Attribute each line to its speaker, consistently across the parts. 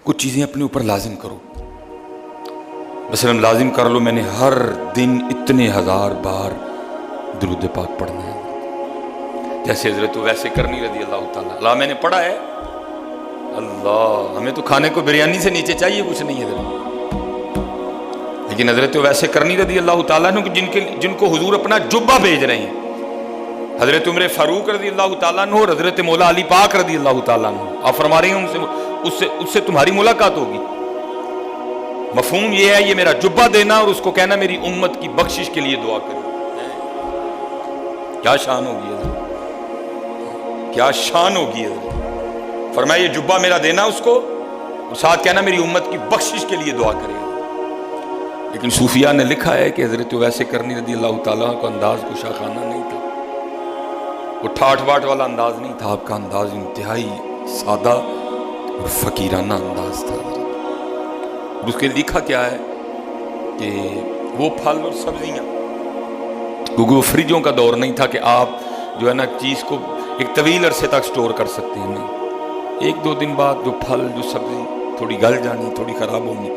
Speaker 1: کچھ چیزیں اپنے اوپر لازم کرو. مثلا لازم کر لو میں نے ہر دن اتنے ہزار بار درود پاک پڑھنا ہے، جیسے حضرت ویسے کرنی رضی اللہ تعالیٰ. اللہ میں نے پڑھا ہے، اللہ ہمیں تو کھانے کو بریانی سے نیچے چاہیے کچھ نہیں ہے، لیکن حضرت ویسے کرنی رضی اللہ تعالیٰ عنہ جن کو حضور اپنا جبہ بھیج رہے ہیں، حضرت عمر فاروق رضی اللہ تعالیٰ عنہ اور حضرت مولا علی پاک رضی اللہ تعالیٰ عنہ، آپ فرما رہے ہیں اس سے تمہاری ملاقات ہوگی. مفہوم یہ ہے، یہ میرا جبہ دینا اور اس کو کہنا میری امت کی بخشش کے لیے دعا کرو. کیا شان ہوگی حضرت، کیا شان ہوگی حضرت. فرمایا یہ جبہ میرا دینا اس کو اور ساتھ کہنا میری امت کی بخشش کے لیے دعا کرے. لیکن صوفیاء نے لکھا ہے کہ حضرت ویسے کرنی رضی اللہ تعالیٰ کا انداز گشا خانہ نہیں تھا، وہ ٹھاٹ باٹ والا انداز نہیں تھا. آپ کا انداز انتہائی سادہ اور فقیرانہ انداز تھا. اس کے لکھا کیا ہے کہ وہ پھل اور سبزیاں، کیونکہ وہ فریجوں کا دور نہیں تھا کہ آپ جو ہے نا چیز کو ایک طویل عرصے تک سٹور کر سکتے ہیں. نہیں، ایک دو دن بعد جو پھل جو سبزی تھوڑی گل جانی، تھوڑی خراب ہونی،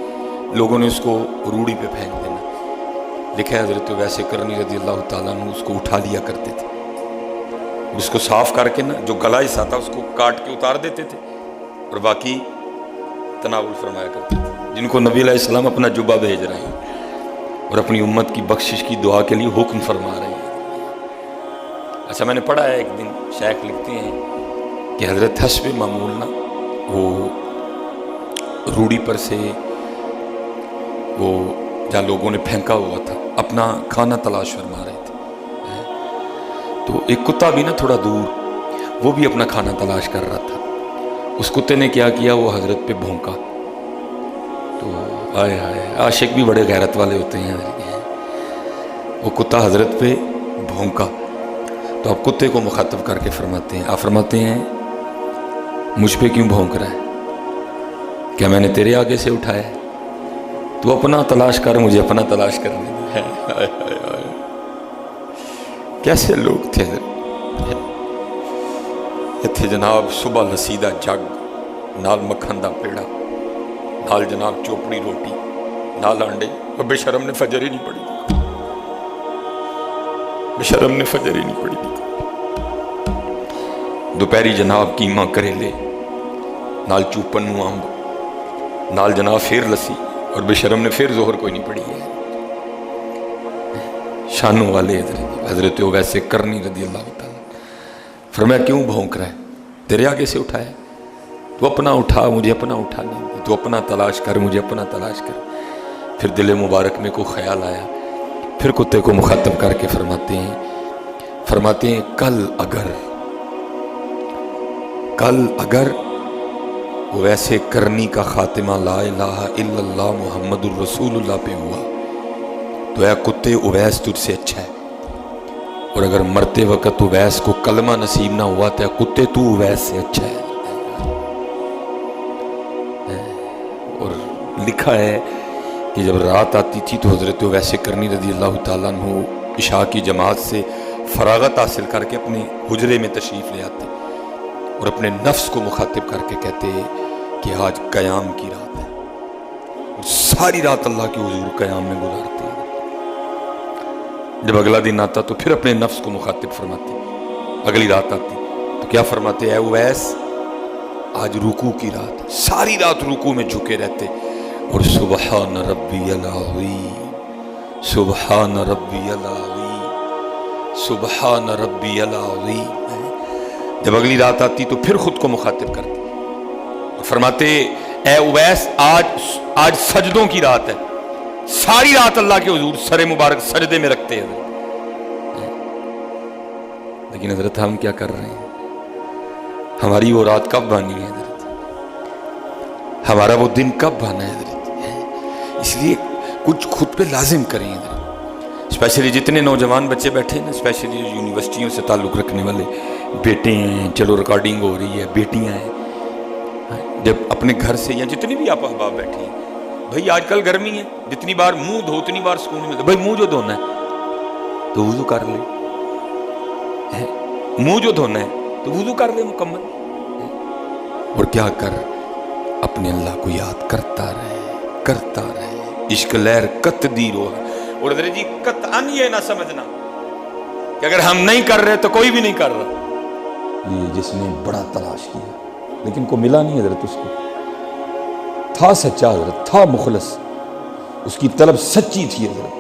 Speaker 1: لوگوں نے اس کو روڑی پہ پھینک دینا. لکھا ہے حضرت ویسے کرنی رضی اللہ تعالیٰ عنہ اس کو اٹھا لیا کرتے تھے، اس کو صاف کر کے نا جو گلا حصہ تھا اس کو کاٹ کے اتار دیتے تھے اور باقی تناول فرمایا کرتے تھے. جن کو نبی علیہ السلام اپنا جبہ بھیج رہے ہیں اور اپنی امت کی بخشش کی دعا کے لیے حکم فرما رہے ہیں. اچھا میں نے پڑھا ہے، ایک دن شیخ لکھتے ہیں کہ حضرت حسب معمول نا وہ روڑی پر سے وہ جہاں لوگوں نے پھینکا ہوا تھا اپنا کھانا تلاش فرما رہے تھے. تو ایک کتا بھی نا تھوڑا دور وہ بھی اپنا کھانا تلاش کر رہا تھا. اس کتے نے کیا کیا، وہ حضرت پہ بھونکا. تو آئے آئے عاشق بھی بڑے غیرت والے ہوتے ہیں. وہ کتا حضرت پہ بھونکا تو آپ کتے کو مخاطب کر کے فرماتے ہیں، آپ فرماتے ہیں مجھ پہ کیوں بھونک رہا ہے؟ کیا میں نے تیرے آگے سے اٹھایا ہے؟ تو اپنا تلاش کر، مجھے اپنا تلاش کرنے دے. کیسے لوگ تھے تھے جناب. صبح لسیدہ جگ نال مکھن دا پیڑا، نال جناب چوپڑی روٹی، نال انڈے، اور بے شرم نے فجر ہی نہیں پڑھی تھی. بے شرم نے فجر ہی نہیں پڑھی تھی. دوپہری جناب کیما کریلے، نال چوپن نو امب، نال جناب پھر لسی، اور بے شرم نے پھر ظہر کوئی نہیں پڑھی ہے. شانوں والے حضرت ویسے کرنی رضی اللہ تعالیٰ. فرمایا کیوں بھونک رہا ہے؟ تیرے آگے سے اٹھایا. تو اپنا اٹھا، مجھے اپنا اٹھا نہیں. تو اپنا تلاش کر، مجھے اپنا تلاش کر. پھر دل مبارک میں کو خیال آیا، پھر کتے کو مخاطب کر کے فرماتے ہیں کل اگر ویسے کرنی کا خاتمہ لا الہ الا اللہ محمد الرسول اللہ پہ ہوا تو اے کتے اویس تجھ سے اچھا ہے، اور اگر مرتے وقت اویس کو کلمہ نصیب نہ ہوا تو اے کتے تو اویس سے اچھا ہے. اور لکھا ہے کہ جب رات آتی تھی تو حضرت ویسے کرنی رضی اللہ تعالیٰ عنہ عشاء کی جماعت سے فراغت حاصل کر کے اپنے حجرے میں تشریف لے آتے اور اپنے نفس کو مخاطب کر کے کہتے کہ آج قیام کی رات ہے، اور ساری رات اللہ کے حضور قیام میں گزارتے ہیں. جب اگلا دن آتا تو پھر اپنے نفس کو مخاطب فرماتے. اگلی رات آتی تو کیا فرماتے؟ اے اویس آج رکوع کی رات، ساری رات رکوع میں جھکے رہتے اور سبحان ربی العظیم، سبحان ربی العظیم، سبحان ربی العظیم. جب اگلی رات آتی تو پھر خود کو مخاطب کرتے اور فرماتے اے اویس آج سجدوں کی رات ہے، ساری رات اللہ کے حضور سر مبارک سجدے میں رکھتے ہیں. لیکن حضرت ہم کیا کر رہے ہیں؟ ہماری وہ رات کب بانی ہے حضرت؟ ہمارا وہ دن کب بنا ہے حضرت؟ اس لیے کچھ خود پہ لازم کریں حضرت. اسپیشلی جتنے نوجوان بچے بیٹھے ہیں نا، اسپیشلی یونیورسٹیوں سے تعلق رکھنے والے بیٹے ہیں، چلو ریکارڈنگ ہو رہی ہے، بیٹیاں ہیں، جب اپنے گھر سے یا جتنے بھی آپ احباب بیٹھے ہیں، بھائی آج کل گرمی ہے، جتنی بار منہ دھو اتنی بار سکون ملتا. بھائی منہ جو دھونا ہے تو وضو کر لے، منہ جو دھونا ہے تو وضو کر لے مکمل. اور کیا کر اپنے اللہ کو یاد کرتا رہے، کرتا رہے. عشق لہر کت دی رو. اور حضرت جی قطعاً یہ نہ سمجھنا کہ اگر ہم نہیں کر رہے تو کوئی بھی نہیں کر رہا. یہ جس نے بڑا تلاش کیا لیکن کو ملا نہیں حضرت، اس کو تھا سچا حضرت، تھا مخلص، اس کی طلب سچی تھی حضرت،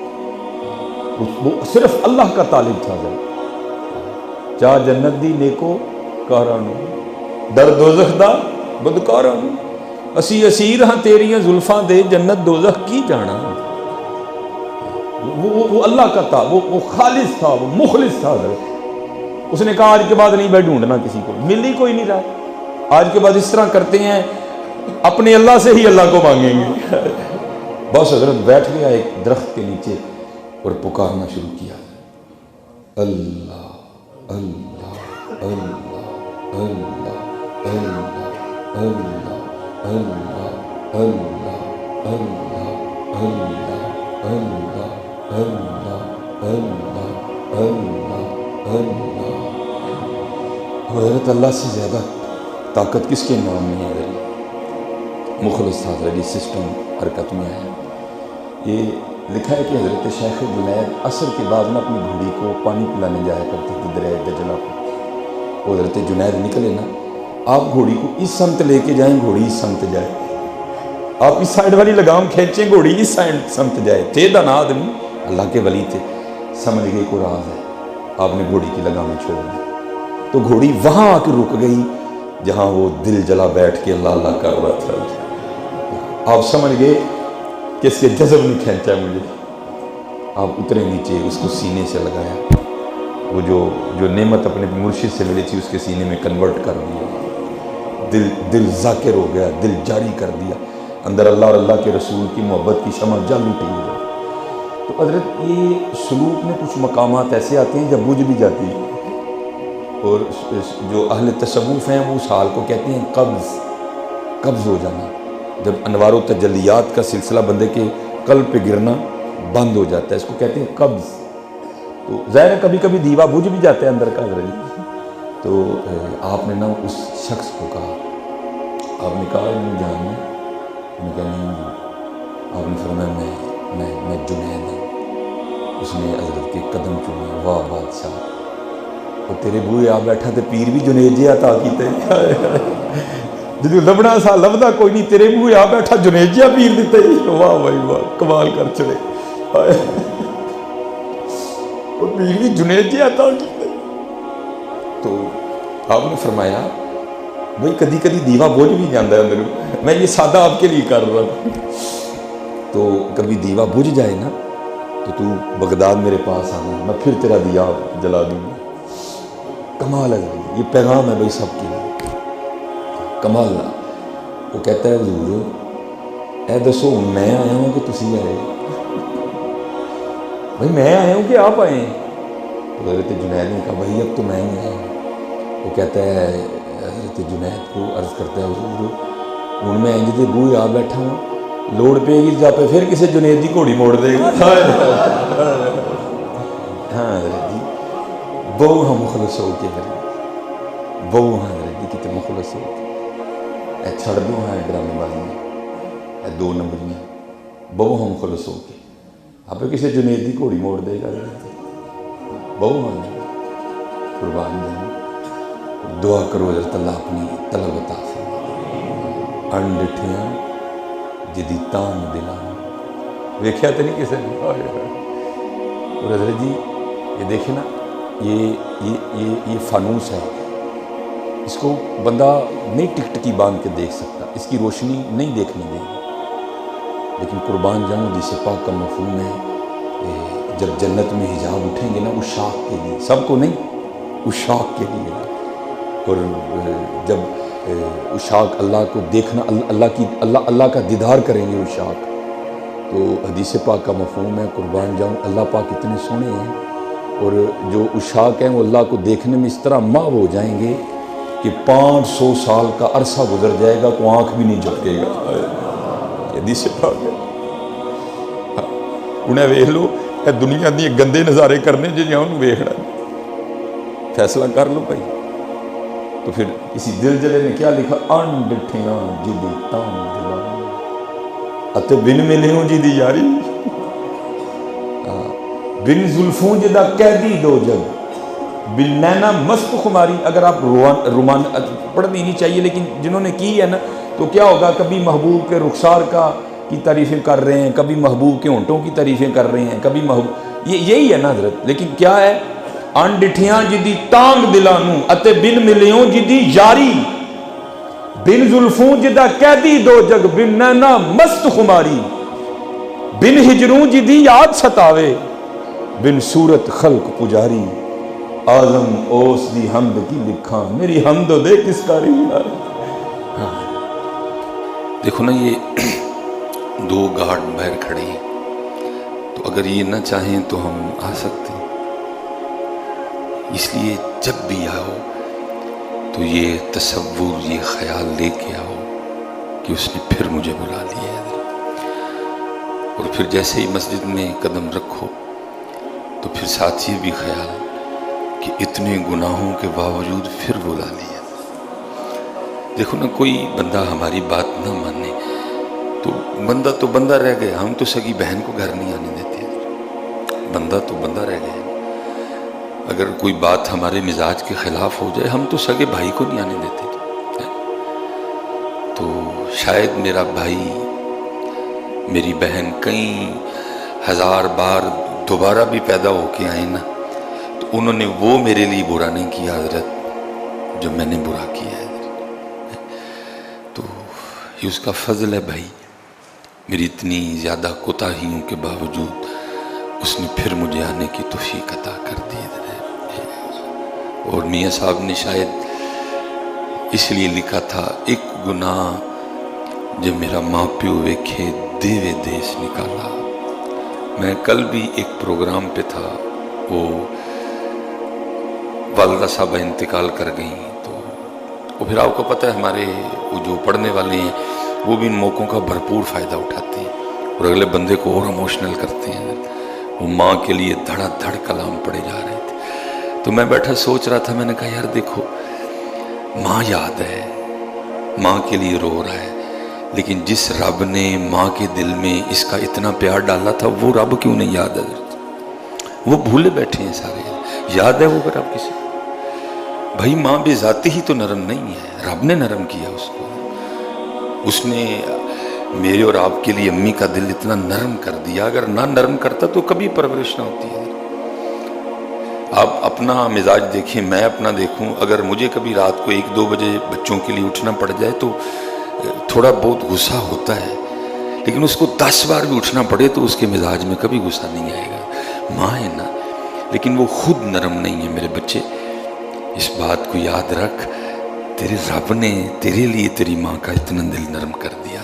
Speaker 1: وہ صرف اللہ کا طالب تھا حضرت. چاہ جنت دی نیکو کارانو، در دوزخ دا بدکارانو، اسی اسیر ہاں تیریاں زلفاں دے، جنت دوزخ کی جانا. وہ اللہ کا تھا، وہ خالص تھا، وہ مخلص تھا حضرت. اس نے کہا آج کے بعد نہیں بھائی ڈھونڈنا کسی کو، مل ہی کوئی نہیں رہا. آج کے بعد اس طرح کرتے ہیں اپنے اللہ سے ہی اللہ کو مانگیں گے. بس حضرت بیٹھ گیا ایک درخت کے نیچے اور پکارنا شروع کیا، اللہ اللہ اللہ اللہ اللہ اللہ اللہ اللہ اللہ اللہ اللہ اللہ اللہ اللہ. حضرت اللہ سے زیادہ طاقت کس کے نام میں ہے؟ مخلص تھا حضرت. سسٹم حرکت میں ہے. یہ لکھا ہے کہ حضرت شیخ جنید عصر کے بعد اپنی گھوڑی کو پانی پلانے جایا کرتے تھے دریائے دجلہ کو. وہ حضرت جنید نکلے نا، آپ گھوڑی کو اس سمت لے کے جائیں، گھوڑی اس سمت جائے. آپ اس سائڈ والی لگام کھینچیں، گھوڑی اس سائڈ سمت جائے. تھے دانا آدمی، اللہ کے ولی تھے، سمجھ گئے کو راز ہے. آپ نے گھوڑی کی لگامیں چھوڑ دی تو گھوڑی وہاں آ کے رک گئی جہاں وہ دل جلا بیٹھ کے اللہ اللہ کر رہا تھا. آپ سمجھ گئے کہ اس کے جذب نہیں کھینچا مجھے. آپ اترے نیچے، اس کو سینے سے لگایا، وہ جو نعمت اپنے مرشد سے ملی تھی اس کے سینے میں کنورٹ کر دیا. دل ذاکر ہو گیا، دل جاری کر دیا. اندر اللہ اور اللہ کے رسول کی محبت کی شمع جل اٹھی ہے. تو حضرت یہ سلوک میں کچھ مقامات ایسے آتے ہیں جب بجھ بھی جاتی ہے. اور جو اہل تصوف ہیں وہ اس حال کو کہتے ہیں قبض ہو جانا. جب انوار و تجلیات کا سلسلہ بندے کے قلب پہ گرنا بند ہو جاتا ہے، اس کو کہتے ہیں قبض. تو ظاہر ہے کبھی کبھی دیوا بجھ بھی جاتا ہے اندر کا حضرت. تو آپ نے نا اس شخص کو کہا، آپ نے کہا میں جاننا؟ میں کہا نہیں جی. آپ نے فرمایا میں جنید ہوں. اس نے حضرت کے قدم چومے. واہ بادشاہ، اور تیرے بوئے آ بیٹھا تے پیر بھی جنید جی عطا کیتے. جدو لبنا سا لبدا کوئی نہیں، تیرے بوئے آ بیٹھا جنید جی پیر دیتے. واہ بھائی واہ، کمال کر چلے. اور پیر بھی جنید جی عطا کیتے. تو آپ نے فرمایا بھائی کدی کدی دیوا بوجھ بھی جاندہ ہے اندر. میں یہ سادہ آپ کے لیے کر رہا ہوں. تو کبھی دیوا بجھ جائے نا تو بغداد میرے پاس آنا، میں پھر تیرا دیا جلا دوں گا. کمال ہے یہ پیغام ہے بھائی سب کے لیے. کمال. وہ کہتا ہے حضور اے دسو میں آیا ہوں کہ تسی آئے؟ بھائی میں آیا ہوں کہ آپ آئے ہیں؟ تو حضرت جنید نے کہا بھائی اب تو میں ہی آیا ہوں. وہ کہتا ہے حضرت جنید کو عرض کرتا ہے حضور ہوں میں انج دے بوئے آ بیٹھا ہوں، لوڑ پے گی جا پہ پھر کسی جنید دی گھوڑی موڑ دے گا. ہاں حضرت جی بہو ہاں مخلص ہو کے حضرت، بہو ہاں حضرت جی کتنے مخلص ہو کے. اے چھڑ دو ہاں ڈرامے بازی، اے 2 نمبریاں. بہو ہاں مخلص ہو کے آپ کسی جنید دی گھوڑی موڑ دے گا حضرت. بہو ہاں قربان جانا. دعا کرو حضرت اللہ اپنی طلب عطا فرمائے. انڈٹھیاں جدی تان دلان ویکھیا تو نہیں کسی نے. اور حضرت جی یہ دیکھیں نا، یہ فانوس ہے، اس کو بندہ نہیں ٹکٹکی باندھ کے دیکھ سکتا، اس کی روشنی نہیں دیکھنے دے گی. لیکن قربان جاؤں جسے پاک کا مفہوم ہے جب جنت میں حجاب اٹھیں گے نا اس شاخ کے لیے، سب کو نہیں، اس شاخ کے لیے. اور جب اشاق اللہ کو دیکھنا، اللہ کا دیدار کریں گے اشاق، تو حدیث پاک کا مفہوم ہے قربان جاؤں اللہ پاک اتنے سونے ہیں، اور جو اشاق ہیں وہ اللہ کو دیکھنے میں اس طرح محو ہو جائیں گے کہ 500 سال کا عرصہ گزر جائے گا کو آنکھ بھی نہیں جھپکے گا. حدیث پاک ہے. انہیں ویکھ لو اے دنیا دی گندے نظارے کرنے جی انہوں ویکھنا، فیصلہ کر لو بھائی. تو پھر کسی دل جلے نے کیا لکھا، ان ڈٹھیاں جدی تان دلان اتے بن ملیوں جی دی یاری، بن زلفوں جدا قیدی دو جگ، بن نینا مست خماری. اگر آپ رومان پڑھنی نہیں چاہیے لیکن جنہوں نے کی ہے نا تو کیا ہوگا، کبھی محبوب کے رخسار کی تعریفیں کر رہے ہیں، کبھی محبوب کے ہونٹوں کی تعریفیں کر رہے ہیں، کبھی محبوب، یہی ہے نا حضرت. لیکن کیا ہے، ان ڈٹھیاں جدی تانگ دلانوں اتے بن ملیوں جدی یاری، بن زلفوں جدا قیدی دو جگ، بن نینا مست خماری، بن ہجروں جدی یاد ستاوے، بن صورت خلق پجاری، آزم اوس دی حمد کی لکھاں میری حمد دے کس کاری. دیکھو نا یہ دو گارڈ باہر کھڑے ہیں، تو اگر یہ نہ چاہیں تو ہم آ سکتے ہیں. اس لیے جب بھی آؤ تو یہ تصور، یہ خیال لے کے آؤ کہ اس نے پھر مجھے بلا لیا ہے. اور پھر جیسے ہی مسجد میں قدم رکھو تو پھر ساتھ یہ بھی خیال کہ اتنے گناہوں کے باوجود پھر بلا لیا. دیکھو نا کوئی بندہ ہماری بات نہ مانے تو بندہ رہ گیا. ہم تو سگی بہن کو گھر نہیں آنے دیتے، بندہ تو بندہ رہ گیا. اگر کوئی بات ہمارے مزاج کے خلاف ہو جائے ہم تو سگے بھائی کو نہیں آنے دیتے. تو شاید میرا بھائی میری بہن کئی ہزار بار دوبارہ بھی پیدا ہو کے آئے نا تو انہوں نے وہ میرے لیے برا نہیں کیا حضرت جو میں نے برا کیا ہے. تو یہ اس کا فضل ہے بھائی، میری اتنی زیادہ کوتاہیوں کے باوجود اس نے پھر مجھے آنے کی توفیق عطا کر دی. اور میاں صاحب نے شاید اس لیے لکھا تھا، ایک گناہ جب میرا ماں پیو ویکھے دیوے دیس نکالا. میں کل بھی ایک پروگرام پہ تھا، وہ والدہ صاحبہ انتقال کر گئیں، تو وہ پھر آپ کو پتہ ہے ہمارے وہ جو پڑھنے والے ہیں وہ بھی ان موقعوں کا بھرپور فائدہ اٹھاتے ہیں اور اگلے بندے کو اور ایموشنل کرتے ہیں. وہ ماں کے لیے دھڑا دھڑ کلام پڑے جا رہے تھے. تو میں بیٹھا سوچ رہا تھا، میں نے کہا یار دیکھو ماں یاد ہے، ماں کے لیے رو رہا ہے، لیکن جس رب نے ماں کے دل میں اس کا اتنا پیار ڈالا تھا وہ رب کیوں نہیں یاد ہے؟ وہ بھولے بیٹھے ہیں سارے. یاد ہے وہ رب کسی؟ بھائی ماں بے ذاتی ہی تو نرم نہیں ہے، رب نے نرم کیا اس کو. اس نے میرے اور آپ کے لیے امی کا دل اتنا نرم کر دیا، اگر نہ نرم کرتا تو کبھی پرورش نہ ہوتی ہے. آپ اپنا مزاج دیکھیں، میں اپنا دیکھوں، اگر مجھے کبھی رات کو 1-2 بجے بچوں کے لیے اٹھنا پڑ جائے تو تھوڑا بہت غصہ ہوتا ہے، لیکن اس کو 10 بار بھی اٹھنا پڑے تو اس کے مزاج میں کبھی غصہ نہیں آئے گا. ماں ہے نا، لیکن وہ خود نرم نہیں ہے. میرے بچے اس بات کو یاد رکھ، تیرے رب نے تیرے لیے تیری ماں کا اتنا دل نرم کر دیا.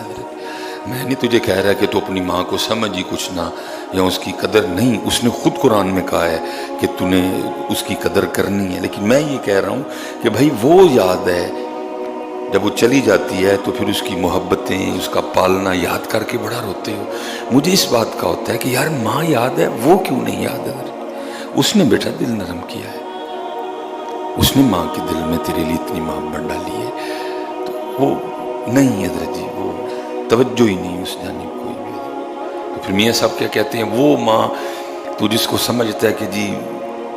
Speaker 1: میں نہیں تجھے کہہ رہا کہ تو اپنی ماں کو سمجھ ہی کچھ نہ یا اس کی قدر نہیں، اس نے خود قرآن میں کہا ہے کہ تو نے اس کی قدر کرنی ہے. لیکن میں یہ کہہ رہا ہوں کہ بھائی وہ یاد ہے جب وہ چلی جاتی ہے تو پھر اس کی محبتیں، اس کا پالنا یاد کر کے بڑا روتے ہو. مجھے اس بات کا ہوتا ہے کہ یار ماں یاد ہے، وہ کیوں نہیں یاد ہے؟ اس نے بیٹا دل نرم کیا ہے، اس نے ماں کے دل میں تیرے لیے اتنی محبت ڈالی ہے. تو وہ نہیں حضرت جی، وہ توجہ ہی نہیں اس جانب کوئی بھی. تو پھر میاں صاحب کیا کہتے ہیں، وہ ماں تو جس کو سمجھتا ہے کہ جی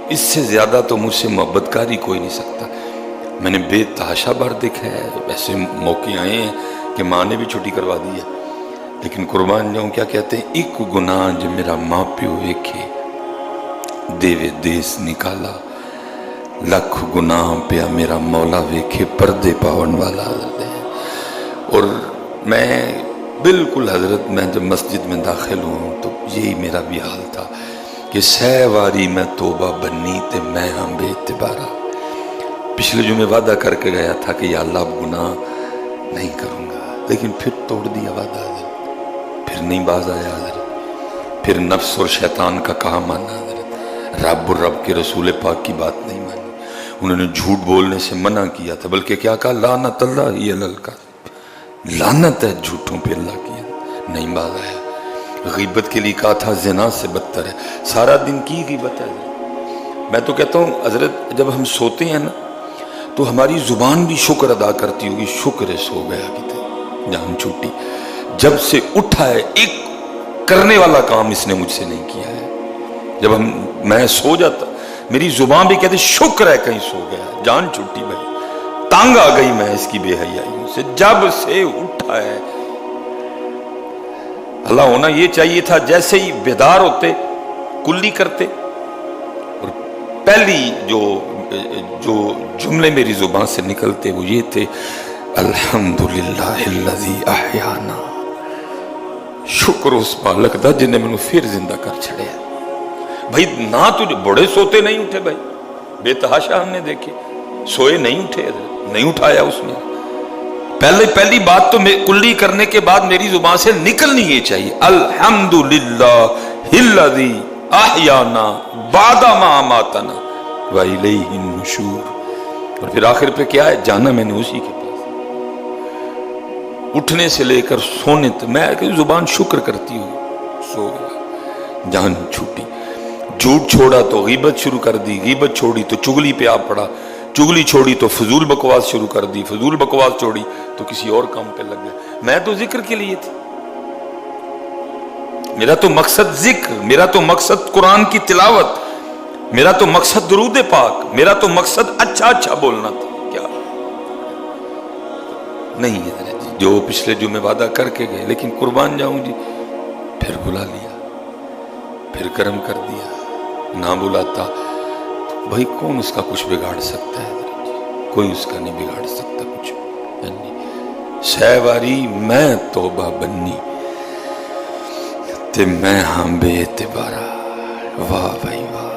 Speaker 1: اس سے زیادہ تو مجھ سے محبت کاری کوئی نہیں سکتا. میں نے بے تحاشا بار دیکھا ہے، ایسے موقع آئے ہیں کہ ماں نے بھی چھٹی کروا دی ہے. لیکن قربان جاؤں، کیا کہتے ہیں، ایک گناہ جو میرا ماں پیو ویکھے دیوے دیس نکالا، لکھ گناہ پیا میرا مولا ویکھے پردے پاون والا. اور میں بالکل حضرت، میں جب مسجد میں داخل ہوں تو یہی میرا بھی حال تھا کہ سہ واری میں توبہ بنی تے میں ہم بے اعتبارہ. پچھلے جمعے وعدہ کر کے گیا تھا کہ یا اللہ اب گناہ نہیں کروں گا، لیکن پھر توڑ دیا وعدہ حضرت، پھر نہیں باز آیا حضرت، پھر نفس اور شیطان کا کہا مانا حضرت، رب اور رب کے رسول پاک کی بات نہیں مانی. انہوں نے جھوٹ بولنے سے منع کیا تھا، بلکہ کیا کہا، لعنت اللہ ہی علی الکاذب، لعنت ہے جھوٹوں پہ اللہ کی. نہیں باز آیا. غیبت کے لیے کہا تھا زنا سے بدتر ہے، سارا دن کی غیبت ہے. میں تو کہتا ہوں حضرت جب ہم سوتے ہیں نا تو ہماری زبان بھی شکر ادا کرتی ہوگی، شکر ہے سو گیا کتنے جان چھوٹی، جب سے اٹھا ہے ایک کرنے والا کام اس نے مجھ سے نہیں کیا ہے۔ جب میں سو جاتا میری زبان بھی کہتے شکر ہے کہیں سو گیا، جان چھوٹی بھائی، تانگ آ گئی میں اس کی بے حیائیوں سے، جب سے اٹھا ہے۔ اللہ ہونا یہ چاہیے تھا جیسے ہی بیدار ہوتے کلی کرتے، اور پہلی جو جملے میری زبان سے نکلتے وہ یہ تھے، الحمدللہ الذی احیانا، شکر اس مالک دا جن نے میں پھر زندہ کر چھڑیا۔ بھائی نہ تجھے بڑے سوتے نہیں اٹھے بھائی، بے تحاشا ہم نے دیکھے سوئے نہیں اٹھے، نہیں اٹھایا اس نے۔ پہلی بات تو کلی کرنے کے بعد میری زبان سے نکلنی یہ چاہیے، الحمدللہ الذی احیانا بعد ما اماتنا والیہ النشور۔ اور پھر آخر پہ کیا ہے، جانا میں نے اسی کے پاس، اٹھنے سے لے کر سونے تک میں زبان شکر کرتی ہوں، سو گیا جان چھوٹی۔ جھوٹ چھوڑا تو غیبت شروع کر دی، غیبت چھوڑی تو چگلی پہ آ پڑا، چگلی چھوڑی تو فضول بکواس شروع کر دی، فضول بکواس چھوڑی تو کسی اور کام پہ لگ گیا۔ میں تو ذکر کے لیے تھی، میرا تو مقصد ذکر، میرا تو مقصد قرآن کی تلاوت، میرا تو مقصد درود پاک، میرا تو مقصد اچھا بولنا تھا۔ کیا نہیں ہے جی، جو پچھلے جمعے وعدہ کر کے گئے، لیکن قربان جاؤں جی، پھر بلا لیا، پھر کرم کر دیا۔ نہ بلاتا بھائی کون اس کا کچھ بگاڑ سکتا ہے؟ کوئی اس کا نہیں بگاڑ سکتا کچھ۔ شہ واری میں توبہ بنی تے میں ہاں بے اعتبارا، واہ بھائی واہ۔